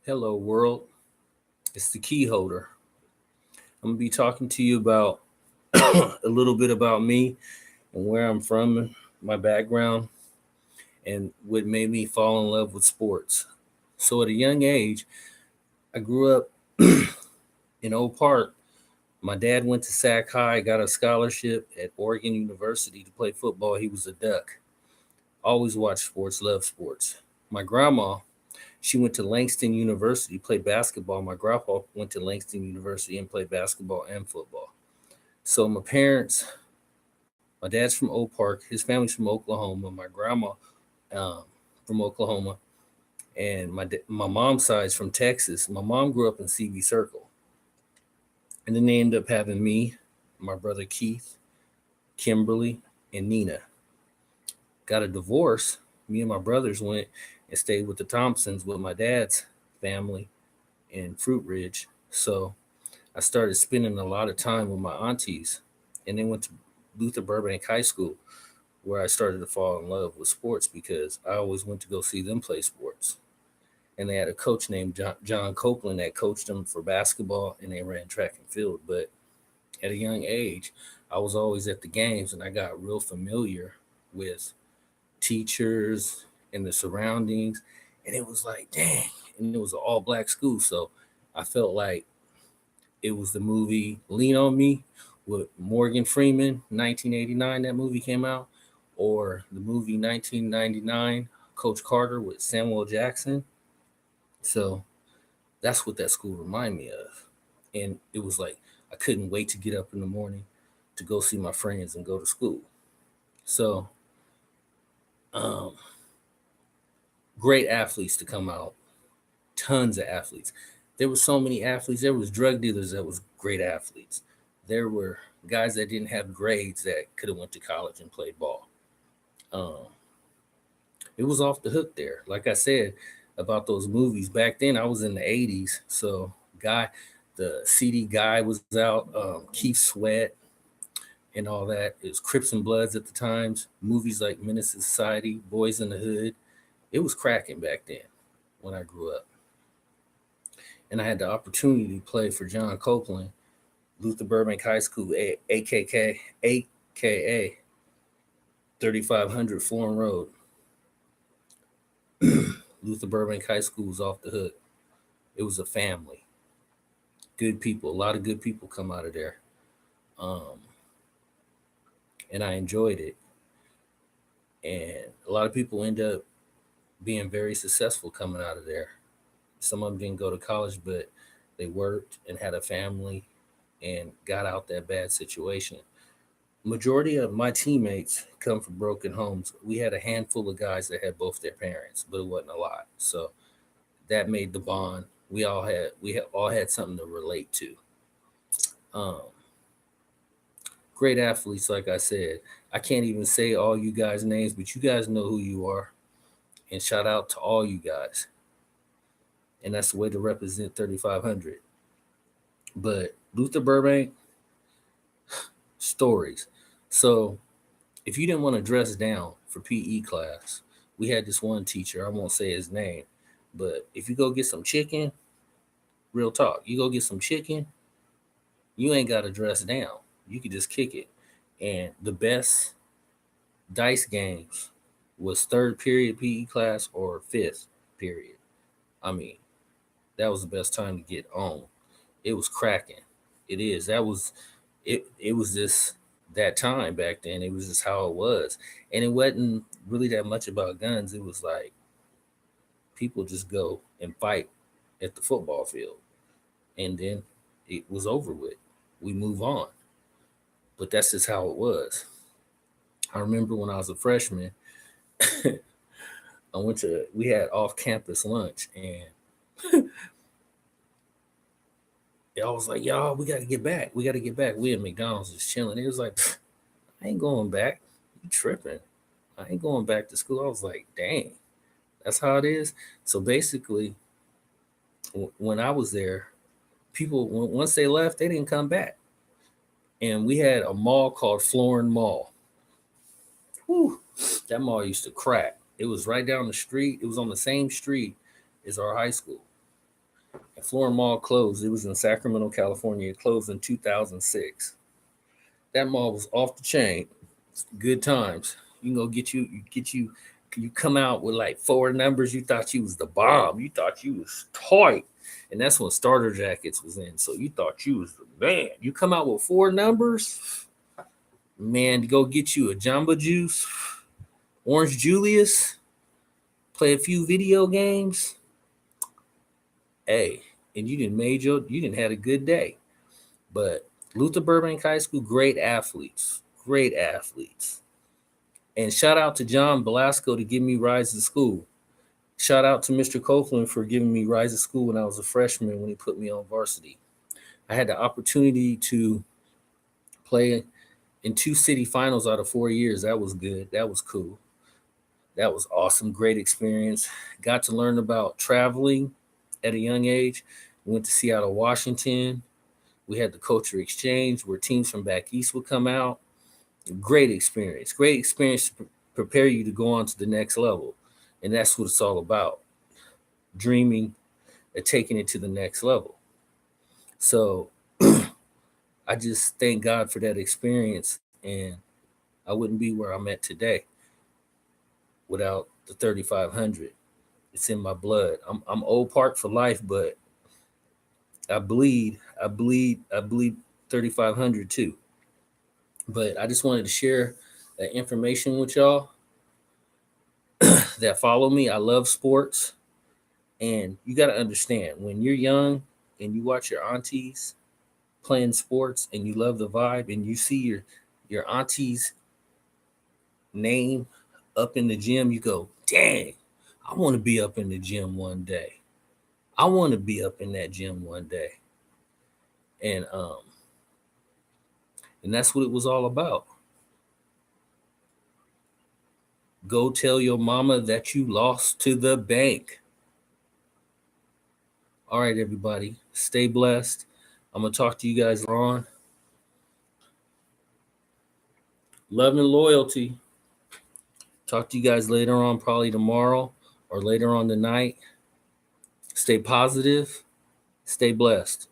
Hello, world. It's the key holder. I'm gonna be talking to you about a little bit about me and where I'm from, my background, and what made me fall in love with sports. So, at a young age, I grew up in Oak Park. My dad went to Sac High, got a scholarship at Oregon University to play football. He was a Duck. Always watched sports, loved sports. My grandma, she went to Langston University, played basketball. My grandpa went to Langston University and played basketball and football. So my parents, my dad's from Oak Park, his family's from Oklahoma. My grandma from Oklahoma, and my mom's side's from Texas. My mom grew up in CV Circle, and then they ended up having me, my brother Keith, Kimberly, and Nina. Got a divorce. Me and my brothers went and stayed with the Thompsons with my dad's family in Fruit Ridge. So I started spending a lot of time with my aunties, and then went to Luther Burbank High School, where I started to fall in love with sports because I always went to go see them play sports. And they had a coach named John Copeland that coached them for basketball, and they ran track and field. But at a young age, I was always at the games, and I got real familiar with teachers and the surroundings. And it was like, dang, and it was an all black school. So I felt like it was the movie Lean on Me with Morgan Freeman, 1989, that movie came out, or the movie 1999, Coach Carter with Samuel Jackson. So that's what that school reminded me of. And it was like, I couldn't wait to get up in the morning to go see my friends and go to school. So, um, great athletes to come out, tons of athletes. There were so many athletes. There was drug dealers that was great athletes. There were guys that didn't have grades that could have went to college and played ball. Um, it was off the hook there. Like I said about those movies back then, I was in the '80s, so guy, the CD Guy was out. Keith Sweat and all that. It was Crips and Bloods at the times. Movies like Menace to Society, Boys in the Hood. It was cracking back then when I grew up, and I had the opportunity to play for John Copeland, Luther Burbank High School, AKA 3500 Foreign Road. Luther Burbank High School was off the hook. It was a family, good people. A lot of good people come out of there, um, and I enjoyed it. And a lot of people end up being very successful coming out of there. Some of them didn't go to college, but they worked and had a family and got out that bad situation. Majority of my teammates come from broken homes. We had a handful of guys that had both their parents, but it wasn't a lot. So that made the bond. We all had something to relate to. Um, Great athletes, like I said. I can't even say all you guys' names, but you guys know who you are. And shout out to all you guys. And that's the way to represent 3500. But Luther Burbank, stories. So if you didn't want to dress down for PE class, we had this one teacher, I won't say his name, but if you go get some chicken, real talk, you go get some chicken, you ain't got to dress down. You could just kick it. And the best dice games was third period PE class or fifth period. I mean, that was the best time to get on. It was cracking. It is. That was it. It was just that time back then. It was just how it was, and it wasn't really that much about guns. It was like people just go and fight at the football field, and then it was over with. We move on. But that's just how it was. I remember when I was a freshman, we had off campus lunch, and I was like, y'all, we got to get back. We got to get back. We at McDonald's just chilling. It was like, I ain't going back. You tripping. I ain't going back to school. I was like, dang, that's how it is. So basically, when I was there, people, once they left, they didn't come back. And we had a mall called Florin Mall. Whew, that mall used to crack. It was right down the street. It was on the same street as our high school. Flora Mall closed. It was in Sacramento, California. It closed in 2006. That mall was off the chain. Good times. You know, you come out with like four numbers. You thought you was the bomb. You thought you was tight. And that's when starter jackets was in. So you thought you was the man. You come out with four numbers, man, to go get you a Jamba Juice, Orange Julius, play a few video games. Hey, and you didn't had a good day. But Luther Burbank High School, great athletes. Great athletes. And shout out to John Belasco to give me rides to school. Shout out to Mr. Copeland for giving me rides to school when I was a freshman when he put me on varsity. I had the opportunity to play in 2 city finals out of 4 years. That was good. That was cool. That was awesome. Great experience. Got to learn about traveling at a young age. Went to Seattle, Washington. We had the culture exchange where teams from back east would come out. Great experience. Great experience to prepare you to go on to the next level. And that's what it's all about. Dreaming and taking it to the next level. So I just thank God for that experience. And I wouldn't be where I'm at today without the 3,500. It's in my blood. I'm old Park for life, but I bleed 3,500 too. But I just wanted to share that information with y'all that follow me. I love sports. And you got to understand when you're young and you watch your aunties playing sports and you love the vibe and you see your auntie's name up in the gym, you go, dang, I want to be up in the gym one day. I want to be up in that gym one day. And that's what it was all about. Go tell your mama that you lost to the bank. All right, everybody, stay blessed. I'm going to talk to you guys later on. Love and loyalty. Talk to you guys later on, probably tomorrow or later on tonight. Stay positive. Stay blessed.